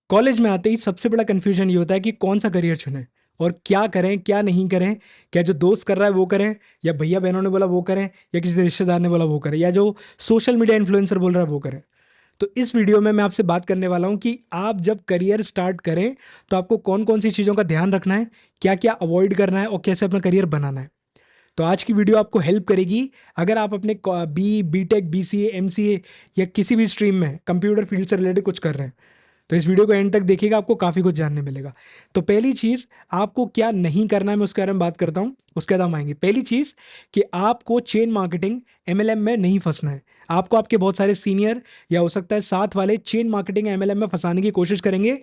College में आते ही सबसे बड़ा कन्फ्यूजन ये होता है कि कौन सा करियर चुनें और क्या करें क्या नहीं करें। क्या जो दोस्त कर रहा है वो करें, या भैया बहनों ने बोला वो करें, या किसी रिश्तेदार ने बोला वो करें, या जो सोशल मीडिया इन्फ्लुएंसर बोल रहा है वो करें। तो इस वीडियो में मैं आपसे बात करने वाला हूं कि आप जब करियर स्टार्ट करें तो आपको कौन कौन सी चीज़ों का ध्यान रखना है, क्या क्या अवॉइड करना है और कैसे अपना करियर बनाना है। तो आज की वीडियो आपको हेल्प करेगी अगर आप अपने बी टेक BCA MCA या किसी भी स्ट्रीम में कंप्यूटर फील्ड से रिलेटेड कुछ कर रहे हैं। तो इस वीडियो को एंड तक देखिएगा, आपको काफ़ी कुछ जानने मिलेगा। तो पहली चीज़ आपको क्या नहीं करना है मैं उसके बारे में बात करता हूँ, उसके बाद हम आएंगे। पहली चीज़ कि आपको चेन मार्केटिंग MLM में नहीं फंसना है। आपको आपके बहुत सारे सीनियर या हो सकता है साथ वाले चेन मार्केटिंग MLM में फंसाने की कोशिश करेंगे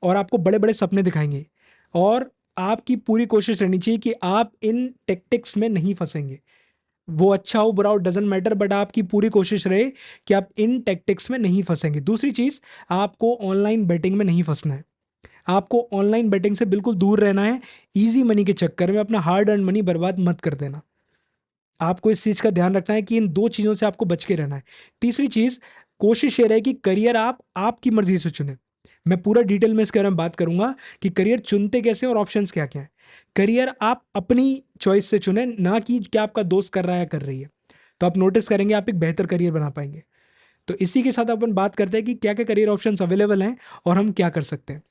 और आपको बड़े बड़े सपने दिखाएंगे। और आपकी पूरी कोशिश रहनी चाहिए कि आप इन टेक्टिक्स में नहीं फंसेंगे। वो अच्छा हो बुरा हो डजेंट मैटर, बट आपकी पूरी कोशिश रहे कि आप इन टैक्टिक्स में नहीं फंसेंगे। दूसरी चीज, आपको ऑनलाइन बेटिंग में नहीं फंसना है। आपको ऑनलाइन बेटिंग से बिल्कुल दूर रहना है। इजी मनी के चक्कर में अपना हार्ड अर्न मनी बर्बाद मत कर देना। आपको इस चीज का ध्यान रखना है कि इन दो चीजों से आपको बच के रहना है। तीसरी चीज, कोशिश ये रहे कि करियर आप आपकी मर्जी से चुने। मैं पूरा डिटेल में इसके बारे में बात करूंगा कि करियर चुनते कैसे और ऑप्शंस क्या क्या है। करियर आप अपनी चॉइस से चुने, ना कि क्या आपका दोस्त कर रहा है या कर रही है। तो आप नोटिस करेंगे आप एक बेहतर करियर बना पाएंगे। तो इसी के साथ अपन बात करते हैं कि क्या क्या करियर ऑप्शंस अवेलेबल हैं और हम क्या कर सकते हैं।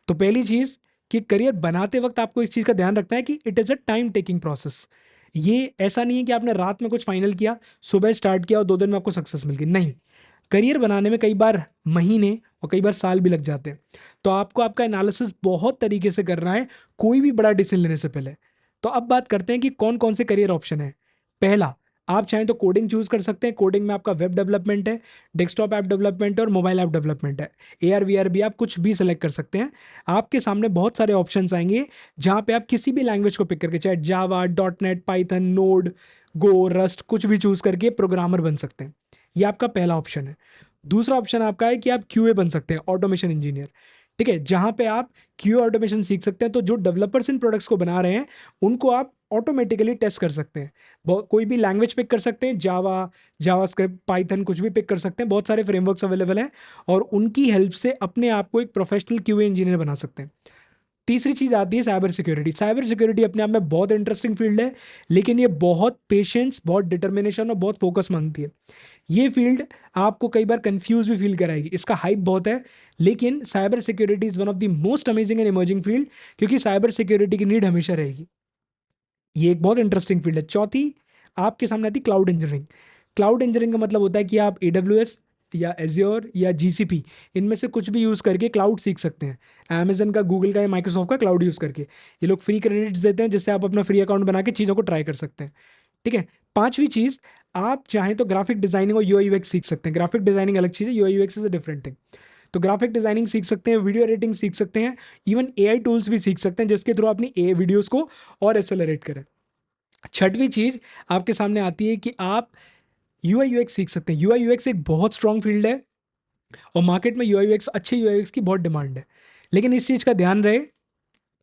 तो पहली चीज कि करियर बनाते वक्त आपको इस चीज का ध्यान रखना है कि it is a time taking process. ये ऐसा नहीं है कि आपने रात में कुछ फाइनल किया, सुबह स्टार्ट किया और 2 दिन में आपको सक्सेस मिल गई। नहीं, करियर बनाने में कई बार महीने और कई बार साल भी लग जाते हैं। तो आपको आपका एनालिसिस बहुत तरीके से करना है कोई भी बड़ा डिसीजन लेने से पहले। तो अब बात करते हैं कि कौन कौन से करियर ऑप्शन है। पहला, आप चाहें तो कोडिंग चूज कर सकते हैं। कोडिंग में आपका वेब डेवलपमेंट है, डेस्कटॉप ऐप डेवलपमेंट है और मोबाइल ऐप डेवलपमेंट है। AR VR भी आप कुछ भी सेलेक्ट कर सकते हैं। आपके सामने बहुत सारे ऑप्शंस आएंगे जहां पे आप किसी भी लैंग्वेज को पिक करके, चाहे जावा, .NET, पाइथन, नोड, गो, रस्ट, कुछ भी चूज करके प्रोग्रामर बन सकते हैं। ये आपका पहला ऑप्शन है। दूसरा ऑप्शन आपका है कि आप QA बन सकते हैं, ऑटोमेशन इंजीनियर। ठीक है, जहां पे आप QA ऑटोमेशन सीख सकते हैं। तो जो डेवलपर्स इन प्रोडक्ट्स को बना रहे हैं उनको आप ऑटोमेटिकली टेस्ट कर सकते हैं। कोई भी लैंग्वेज पिक कर सकते हैं, जावा, जावास्क्रिप्ट, पाइथन, कुछ भी पिक कर सकते हैं। बहुत सारे फ्रेमवर्क्स अवेलेबल हैं और उनकी हेल्प से अपने आप को एक प्रोफेशनल QA इंजीनियर बना सकते हैं। तीसरी चीज आती है साइबर सिक्योरिटी। साइबर सिक्योरिटी अपने आप में बहुत इंटरेस्टिंग फील्ड है, लेकिन ये बहुत पेशेंस, बहुत डिटर्मिनेशन और बहुत फोकस मांगती है। ये फील्ड आपको कई बार कंफ्यूज भी फील कराएगी, इसका हाइप बहुत है। लेकिन cyber security is one of the most amazing and emerging field, क्योंकि साइबर सिक्योरिटी की नीड हमेशा रहेगी। ये एक बहुत इंटरेस्टिंग फील्ड है। चौथी आपके सामने आती क्लाउड इंजीनियरिंग। क्लाउड इंजीनियरिंग का मतलब होता है कि आप AWS या एज्योर या GCP, इनमें से कुछ भी यूज़ करके क्लाउड सीख सकते हैं। अमेजन का, गूगल का या माइक्रोसॉफ्ट का क्लाउड यूज़ करके ये लोग फ्री क्रेडिट्स देते हैं, जिससे आप अपना फ्री अकाउंट बना के चीज़ों को ट्राई कर सकते हैं। ठीक है। पांचवी चीज़, आप चाहें तो ग्राफिक डिजाइनिंग और UI UX सीख सकते हैं। ग्राफिक डिजाइनिंग अलग चीज़ है, UI UX is a different thing. तो ग्राफिक डिजाइनिंग सीख सकते हैं, वीडियो एडिटिंग सीख सकते हैं, इवन AI टूल्स भी सीख सकते हैं, जिसके थ्रू अपनी ए वीडियोज़ को और एक्सेलरेट करें। छठवीं चीज आपके सामने आती है कि आप UI UX सीख सकते हैं। UI UX एक बहुत स्ट्रांग फील्ड है और मार्केट में UI UX, अच्छे UI UX की बहुत डिमांड है। लेकिन इस चीज़ का ध्यान रहे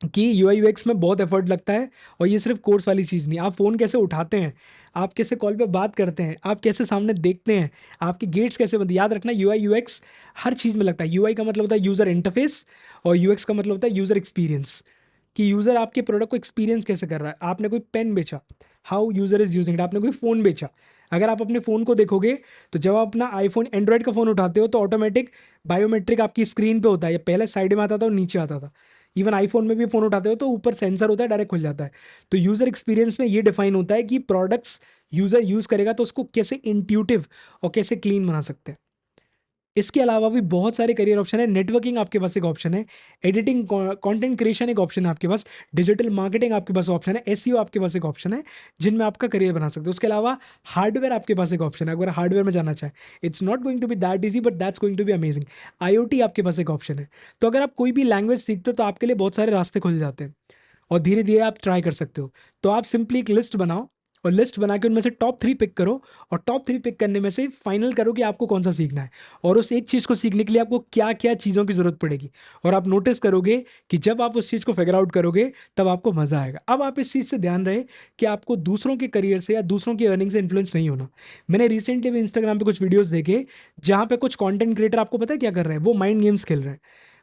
कि UI UX में बहुत एफर्ट लगता है और ये सिर्फ कोर्स वाली चीज़ नहीं। आप फ़ोन कैसे उठाते हैं, आप कैसे कॉल पे बात करते हैं, आप कैसे सामने देखते हैं, आपके गेट्स कैसे बनते हैं, याद रखना UI UX हर चीज़ में लगता है। UI का मतलब होता है यूज़र इंटरफेस और UX का मतलब होता है यूज़र एक्सपीरियंस, कि यूज़र आपके प्रोडक्ट को एक्सपीरियंस कैसे कर रहा है। आपने कोई पेन बेचा, how user is using it. आपने कोई फ़ोन बेचा, अगर आप अपने फ़ोन को देखोगे तो जब आप अपना आईफोन, एंड्रॉयड का फ़ोन उठाते हो तो ऑटोमेटिक बायोमेट्रिक आपकी स्क्रीन पे होता है। ये पहले साइड में आता था और नीचे आता था। इवन आईफोन में भी फ़ोन उठाते हो तो ऊपर सेंसर होता है, डायरेक्ट खुल जाता है। तो यूज़र एक्सपीरियंस में ये डिफाइन होता है कि प्रोडक्ट्स यूज़र यूज़ करेगा तो उसको कैसे इंट्यूटिव और कैसे क्लीन बना सकते हैं। इसके अलावा भी बहुत सारे करियर ऑप्शन है। नेटवर्किंग आपके पास एक ऑप्शन है, एडिटिंग, कंटेंट क्रिएशन एक ऑप्शन है आपके पास, डिजिटल मार्केटिंग आपके पास ऑप्शन है, SEO आपके पास एक ऑप्शन है, जिनमें आपका करियर बना सकते हो। उसके अलावा हार्डवेयर आपके पास एक ऑप्शन है, अगर हार्डवेयर में जाना चाहें। It's not going to be that easy, but that's going to be amazing. IoT आपके पास एक ऑप्शन है। तो अगर आप कोई भी लैंग्वेज सीखते हो तो आपके लिए बहुत सारे रास्ते खुल जाते हैं और धीरे धीरे आप ट्राई कर सकते हो। तो आप सिंपली एक लिस्ट बनाओ और लिस्ट बना के उनमें से टॉप 3 पिक करो और टॉप 3 पिक करने में से फाइनल करो कि आपको कौन सा सीखना है और उस एक चीज़ को सीखने के लिए आपको क्या क्या चीज़ों की ज़रूरत पड़ेगी। और आप नोटिस करोगे कि जब आप उस चीज़ को फिगर आउट करोगे तब आपको मज़ा आएगा। अब आप इस चीज़ से ध्यान रहे कि आपको दूसरों के करियर से या दूसरों की अर्निंग से इन्फ्लुएंस नहीं होना। मैंने रिसेंटली भी इंस्टाग्राम पे कुछ वीडियोज़ देखे जहाँ पे कुछ कॉन्टेंट क्रिएटर, आपको पता है क्या कर रहे हैं, वो माइंड गेम्स खेल रहे हैं।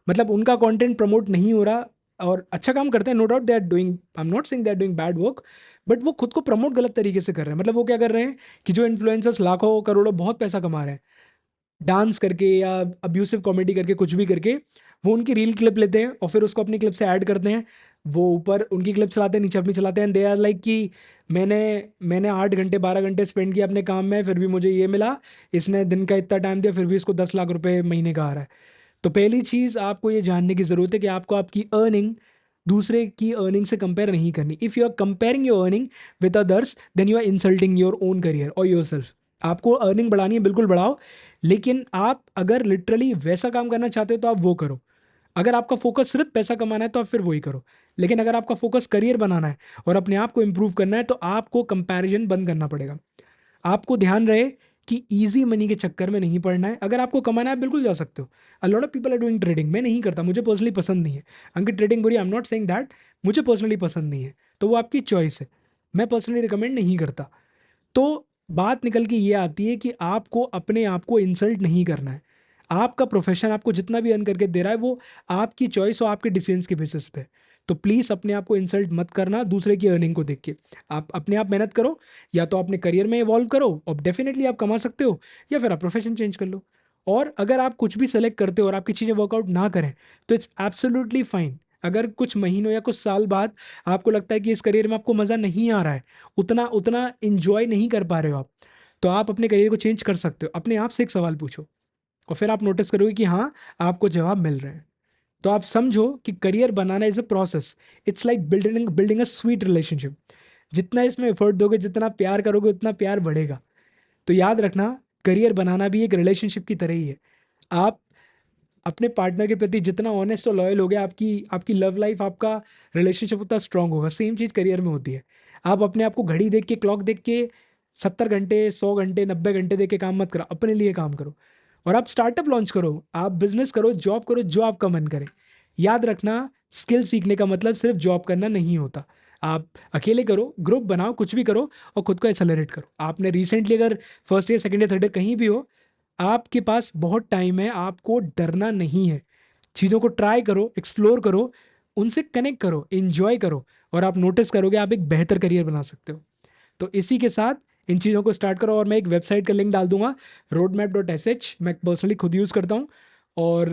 मतलब उनका कंटेंट प्रमोट नहीं हो रहा, और अच्छा काम करते हैं, no doubt, they are doing, I am not saying they are doing bad work, but वो खुद को प्रमोट गलत तरीके से कर रहे हैं। मतलब वो क्या कर रहे हैं कि जो इन्फ्लुएंसर्स लाखों करोड़ों बहुत पैसा कमा रहे हैं डांस करके या अब्यूसिव कॉमेडी करके, कुछ भी करके, वो उनकी रील क्लिप लेते हैं और फिर उसको अपनी क्लिप से ऐड करते हैं। वो ऊपर उनकी क्लिप चलाते हैं, नीचे अपनी चलाते हैं, दे आर लाइक कि मैंने मैंने 8 घंटे 12 घंटे स्पेंड किया अपने काम में, फिर भी मुझे ये मिला, इसने दिन का इतना टाइम दिया, फिर भी इसको 10 लाख रुपए महीने का आ रहा है। तो पहली चीज़ आपको ये जानने की ज़रूरत है कि आपको आपकी अर्निंग दूसरे की अर्निंग से कंपेयर नहीं करनी। If you are comparing your earning with others, then you are insulting your own career और योर सेल्फ। आपको अर्निंग बढ़ानी है, बिल्कुल बढ़ाओ, लेकिन आप अगर लिटरली वैसा काम करना चाहते हो तो आप वो करो। अगर आपका फोकस सिर्फ पैसा कमाना है तो आप फिर वही करो। लेकिन अगर आपका फोकस करियर बनाना है और अपने आप को इम्प्रूव करना है, तो आपको कंपैरिजन बंद करना पड़ेगा। आपको ध्यान रहे कि इजी मनी के चक्कर में नहीं पड़ना है। अगर आपको कमाना है, आप बिल्कुल जा सकते हो। A lot of people are doing trading, मैं नहीं करता, मुझे पर्सनली पसंद नहीं है। अंकित ट्रेडिंग बुरी, आई एम नॉट सेइंग दैट, मुझे पर्सनली पसंद नहीं है, तो वो आपकी चॉइस है, मैं पर्सनली रिकमेंड नहीं करता। तो बात निकल के ये आती है कि आपको अपने आप को इंसल्ट नहीं करना है। आपका प्रोफेशन आपको जितना भी अर्न करके दे रहा है, वो आपकी चॉइस और आपके डिसीजंस के बेसिस पे। तो प्लीज़ अपने आप को इंसल्ट मत करना दूसरे की अर्निंग को देख के। आप अपने आप मेहनत करो, या तो अपने करियर में इवॉल्व करो और डेफिनेटली आप कमा सकते हो, या फिर आप प्रोफेशन चेंज कर लो। और अगर आप कुछ भी सेलेक्ट करते हो और आपकी चीज़ें वर्कआउट ना करें, तो इट्स एब्सोल्युटली फाइन। अगर कुछ महीनों या कुछ साल बाद आपको लगता है कि इस करियर में आपको मज़ा नहीं आ रहा है, उतना उतना इंजॉय नहीं कर पा रहे हो आप, तो आप अपने करियर को चेंज कर सकते हो। अपने आप से एक सवाल पूछो और फिर आप नोटिस करोगे कि हाँ, आपको जवाब मिल रहे हैं। तो आप समझो कि career banana is a process. It's like building building a sweet relationship. जितना इसमें एफर्ट दोगे, जितना प्यार करोगे, उतना प्यार बढ़ेगा। तो याद रखना, करियर बनाना भी एक रिलेशनशिप की तरह ही है। आप अपने पार्टनर के प्रति जितना ऑनेस्ट और लॉयल होगे, आपकी आपकी लव लाइफ, आपका रिलेशनशिप उतना स्ट्रांग होगा। सेम चीज़ करियर में होती है। आप अपने आप को घड़ी देख के, क्लॉक देख के 70 घंटे 100 घंटे 90 घंटे देख के काम मत करो, अपने लिए काम करो। और आप स्टार्टअप लॉन्च करो, आप बिजनेस करो, जॉब करो, जो आपका मन करे। याद रखना, स्किल सीखने का मतलब सिर्फ जॉब करना नहीं होता। आप अकेले करो, ग्रुप बनाओ, कुछ भी करो और खुद को एक्सेलरेट करो। आपने रिसेंटली अगर first year second year third year कहीं भी हो, आपके पास बहुत टाइम है, आपको डरना नहीं है। चीज़ों को ट्राई करो, एक्सप्लोर करो, उनसे कनेक्ट करो, इंजॉय करो, और आप नोटिस करोगे आप एक बेहतर करियर बना सकते हो। तो इसी के साथ इन चीज़ों को स्टार्ट करो। और मैं एक वेबसाइट का लिंक डाल दूंगा, roadmap.sh, मैं पर्सनली खुद यूज़ करता हूँ, और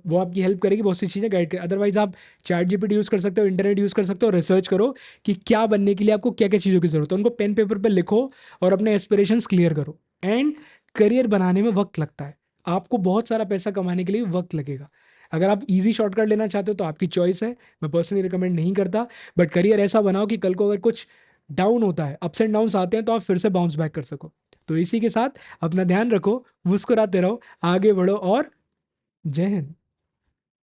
वो आपकी हेल्प करेगी बहुत सी चीज़ें गाइड कर। अदरवाइज आप चैट जीपीटी यूज़ कर सकते हो, इंटरनेट यूज़ कर सकते हो, रिसर्च करो कि क्या बनने के लिए आपको क्या क्या चीज़ों की ज़रूरत है, उनको पेन पेपर पर लिखो और अपने एस्पिरेशंस क्लियर करो। एंड करियर बनाने में वक्त लगता है, आपको बहुत सारा पैसा कमाने के लिए वक्त लगेगा। अगर आप इजी शॉर्टकट लेना चाहते हो तो आपकी चॉइस है, मैं पर्सनली रिकमेंड नहीं करता। बट करियर ऐसा बनाओ कि कल को अगर कुछ डाउन होता है, अप्स एंड डाउन्स आते हैं, तो आप फिर से बाउंस बैक कर सको। तो इसी के साथ अपना ध्यान रखो, मुस्कुराते रहो, आगे बढ़ो, और जय हिंद।